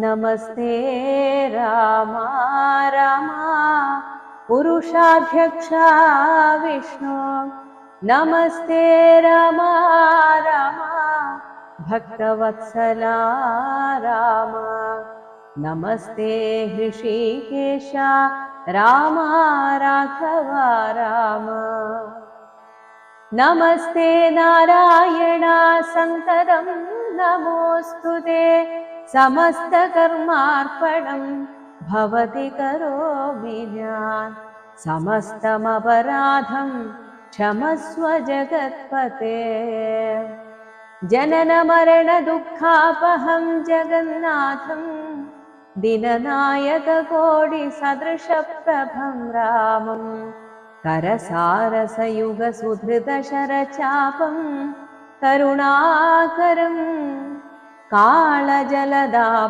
नमस्ते राम राम पुरुषाध्यक्षा विष्णु नमस्ते राम राम भक्तवत्सला राम नमस्ते हृषीकेश राम राघव राम नमस्ते नारायण शङ्करं नमोऽस्तुते समस्तकर्मार्पणं भवति करोमि ज्ञान समस्तमपराधं क्षमस्व जगत्पते जनन मरण दुःखापहं जगन्नाथं दीननायक कोटि सदृशप्रभं रामं करसारसयुगसुधृतशरचापं करुणाकरं कालजलदा